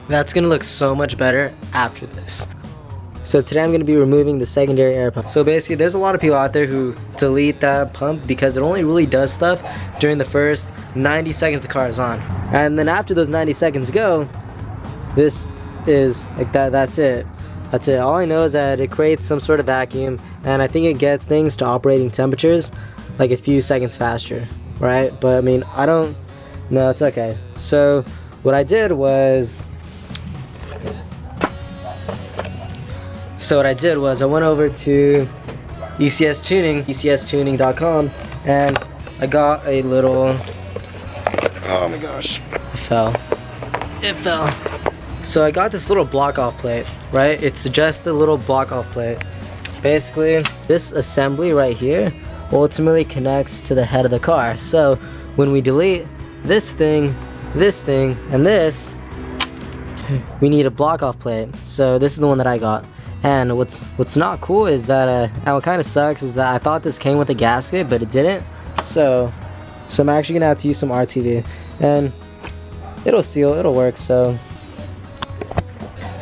That's gonna look so much better after this. So today I'm gonna be removing the secondary air pump. So basically there's a lot of people out there who delete that pump because it only really does stuff during the first 90 seconds the car is on. And then after those 90 seconds go, this is like that's it. That's it. All I know is that it creates some sort of vacuum, and I think it gets things to operating temperatures like a few seconds faster, right? But I mean, I don't know, it's okay. So what I did was I went over to ecstuning.com, and I got a little, oh my gosh, it fell. So I got this little block off plate, right? It's just a little block off plate. Basically, this assembly right here ultimately connects to the head of the car. So when we delete this thing, and this, we need a block off plate. So this is the one that I got. And what's not cool is that, and what kind of sucks is that I thought this came with a gasket, but it didn't. So I'm actually gonna have to use some RTV, and it'll seal, it'll work. So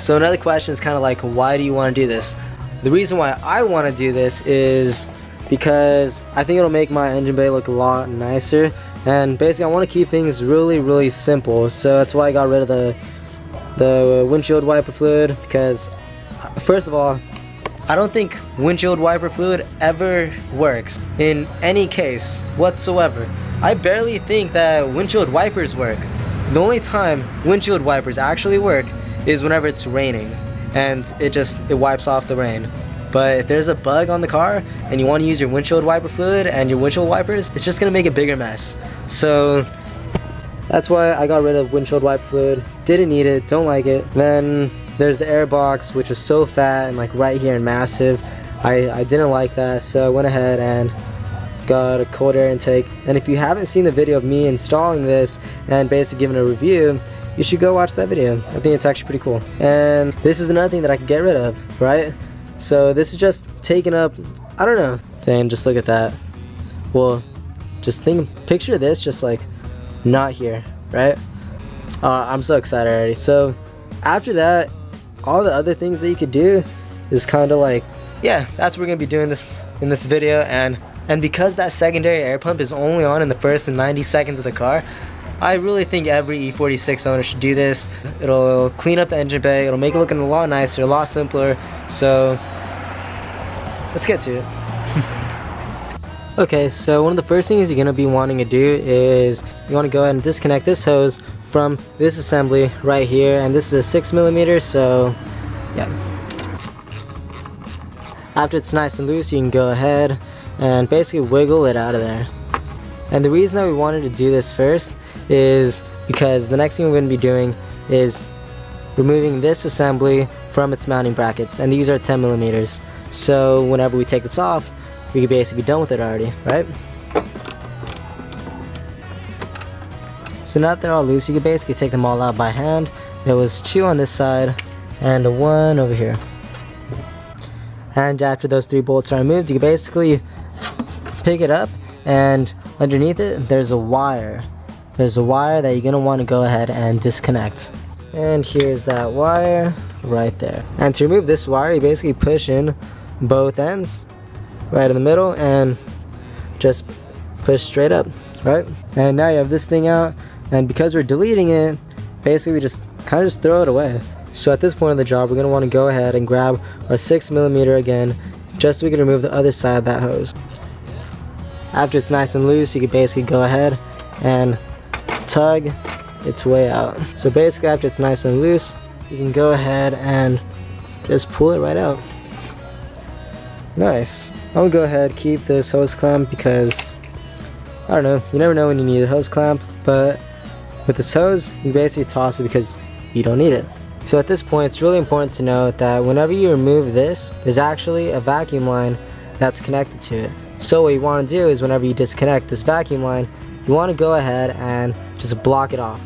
another question is kind of like, why do you want to do this? The reason why I want to do this is because I think it'll make my engine bay look a lot nicer, and basically I want to keep things really simple. So that's why I got rid of the windshield wiper fluid, because first of all, I don't think windshield wiper fluid ever works in any case whatsoever. I barely think that windshield wipers work. The only time windshield wipers actually work is whenever it's raining, and it wipes off the rain. But if there's a bug on the car and you want to use your windshield wiper fluid and your windshield wipers, it's just gonna make a bigger mess. So that's why I got rid of windshield wiper fluid. Didn't need it, don't like it. Then there's the air box, which is so fat and like right here and massive. I didn't like that, so I went ahead and got a cold air intake. And if you haven't seen the video of me installing this and basically giving a review, you should go watch that video. I think it's actually pretty cool. And this is another thing that I can get rid of, right? So this is just taking up, I don't know. Dang, just look at that. Well, picture this just like not here, right? I'm so excited already. So after that, all the other things that you could do is kind of like, yeah, that's what we're gonna be doing this in this video. And because that secondary air pump is only on in the first 90 seconds of the car, I really think every E46 owner should do this. It'll clean up the engine bay, it'll make it look a lot nicer, a lot simpler. So let's get to it. Okay, so one of the first things you're gonna be wanting to do is you want to go ahead and disconnect this hose from this assembly right here, and this is a 6mm, so yeah. After it's nice and loose, you can go ahead and basically wiggle it out of there. And the reason that we wanted to do this first is because the next thing we're going to be doing is removing this assembly from its mounting brackets, and these are 10mm. So whenever we take this off, we can basically be done with it already, right? So now that they're all loose, you can basically take them all out by hand. There was 2 on this side and 1 over here. And after those 3 bolts are removed, you can basically pick it up, and underneath it there's a wire. There's a wire that you're going to want to go ahead and disconnect. And here's that wire right there. And to remove this wire, you basically push in both ends right in the middle and just push straight up, right? And now you have this thing out, and because we're deleting it, basically we just kind of just throw it away. So at this point of the job, we're going to want to go ahead and grab our 6mm again, just so we can remove the other side of that hose. After it's nice and loose, you can basically go ahead and tug its way out. So basically after it's nice and loose, you can go ahead and just pull it right out. Nice. I'm gonna go ahead and keep this hose clamp because, I don't know, you never know when you need a hose clamp, but with this hose, you basically toss it because you don't need it. So at this point, it's really important to note that whenever you remove this, there's actually a vacuum line that's connected to it. So what you want to do is whenever you disconnect this vacuum line, you want to go ahead and just block it off.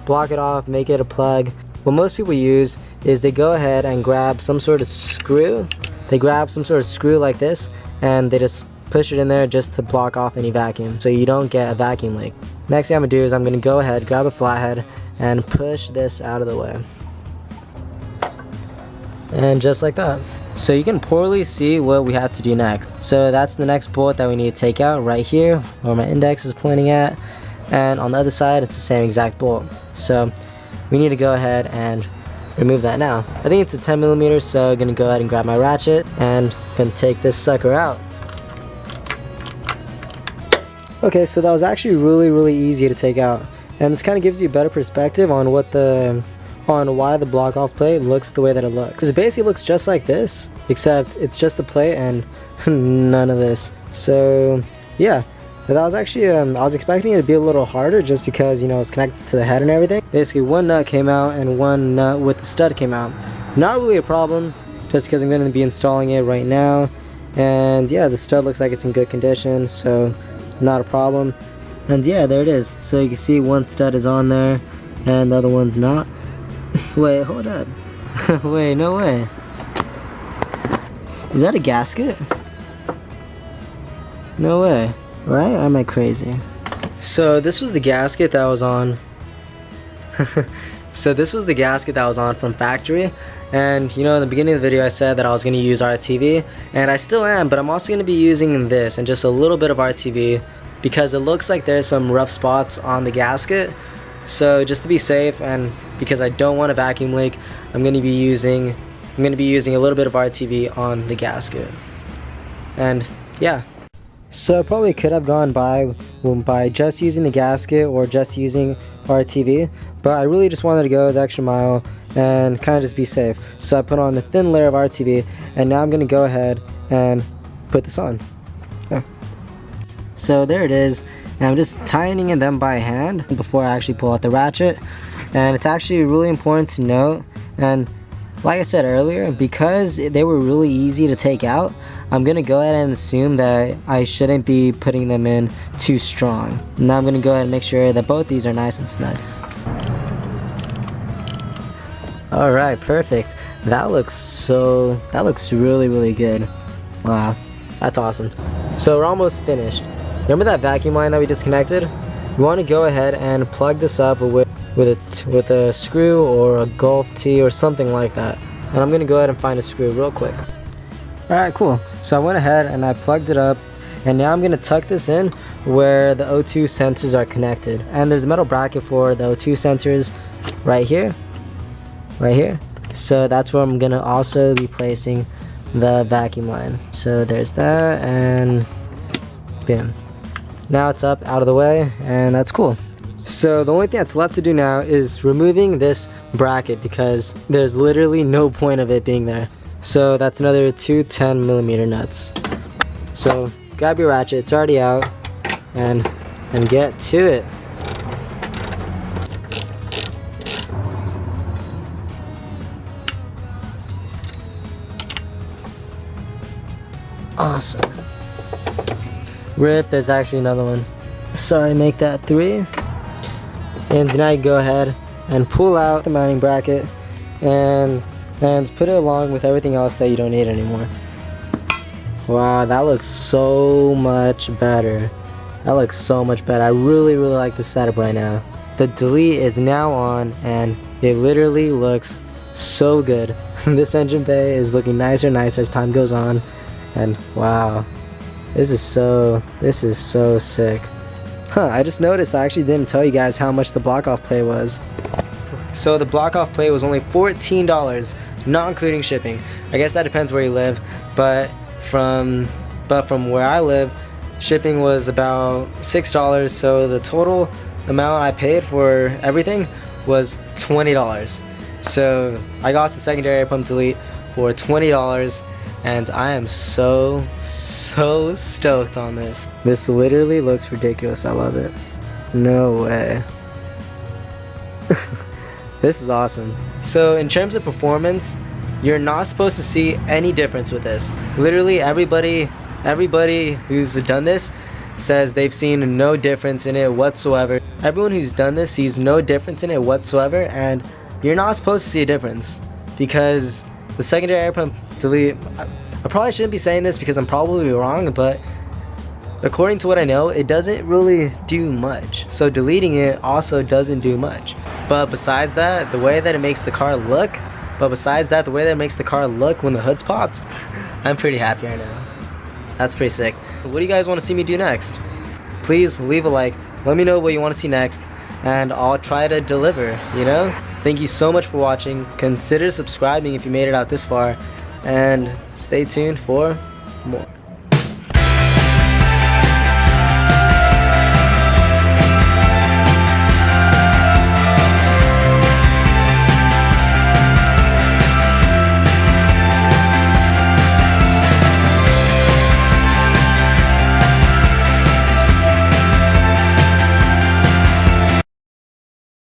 Block it off, make it a plug. What most people use is they go ahead and grab some sort of screw. They grab some sort of screw like this, and they just push it in there just to block off any vacuum so you don't get a vacuum leak. Next thing I'm going to do is I'm going to go ahead, grab a flathead, and push this out of the way. And just like that. So you can poorly see what we have to do next. So that's the next bolt that we need to take out right here where my index is pointing at. And on the other side, it's the same exact bolt. So we need to go ahead and remove that now. I think it's a 10 millimeters, so I'm gonna go ahead and grab my ratchet and gonna take this sucker out. Okay, so that was actually really easy to take out. And this kind of gives you a better perspective on why the block off plate looks the way that it looks. Because it basically looks just like this, except it's just the plate and none of this. So yeah, that was actually, I was expecting it to be a little harder just because, you know, it's connected to the head and everything. Basically one nut came out and one nut with the stud came out. Not really a problem, just because I'm going to be installing it right now. And yeah, the stud looks like it's in good condition, so not a problem. And yeah, there it is. So you can see one stud is on there and the other one's not. Wait, hold up. Wait, no way. Is that a gasket? No way. Right? Or am I crazy? So this was the gasket that was on. So this was the gasket that was on from factory. And you know, in the beginning of the video I said that I was going to use RTV, and I still am, but I'm also going to be using this and just a little bit of RTV because it looks like there's some rough spots on the gasket. So just to be safe, and because I don't want a vacuum leak, I'm going to be using a little bit of RTV on the gasket. And yeah. So I probably could have gone by just using the gasket or just using RTV, but I really just wanted to go the extra mile and kind of just be safe. So I put on a thin layer of RTV, and now I'm going to go ahead and put this on. Yeah. So there it is, and I'm just tightening them by hand before I actually pull out the ratchet. And it's actually really important to note, and like I said earlier, because they were really easy to take out, I'm going to go ahead and assume that I shouldn't be putting them in too strong. Now I'm going to go ahead and make sure that both these are nice and snug. Alright, perfect. That looks really good. Wow, that's awesome. So we're almost finished. Remember that vacuum line that we disconnected? You want to go ahead and plug this up with a screw or a golf tee or something like that. And I'm going to go ahead and find a screw real quick. Alright, cool. So I went ahead and I plugged it up, and now I'm going to tuck this in where the O2 sensors are connected. And there's a metal bracket for the O2 sensors right here. Right here. So that's where I'm going to also be placing the vacuum line. So there's that, and bam. Now it's up out of the way, and that's cool. So the only thing that's left to do now is removing this bracket because there's literally no point of it being there. So that's another two 10 millimeter nuts. So grab your ratchet, it's already out, and get to it. Awesome. Rip, there's actually another one. Sorry, make that 3. And now you go ahead and pull out the mounting bracket and put it along with everything else that you don't need anymore. Wow, that looks so much better. That looks so much better. I really like the setup right now. The delete is now on, and it literally looks so good. This engine bay is looking nicer and nicer as time goes on, and wow, this is so sick. Huh, I just noticed I actually didn't tell you guys how much the block off plate was. So the block off plate was only $14, not including shipping. I guess that depends where you live, but from where I live, shipping was about $6, so the total amount I paid for everything was $20. So I got the secondary air pump delete for $20, and I am so stoked on this. This literally looks ridiculous. I love it. No way. This is awesome. So in terms of performance, you're not supposed to see any difference with this. Literally everybody who's done this says they've seen no difference in it whatsoever. Everyone who's done this sees no difference in it whatsoever, and you're not supposed to see a difference because the secondary air pump delete, I probably shouldn't be saying this because I'm probably wrong, but according to what I know, it doesn't really do much. So deleting it also doesn't do much. But besides that, the way that it makes the car look, when the hood's popped, I'm pretty happy right now. That's pretty sick. What do you guys want to see me do next? Please leave a like. Let me know what you want to see next, and I'll try to deliver, you know? Thank you so much for watching. Consider subscribing if you made it out this far, and stay tuned for more.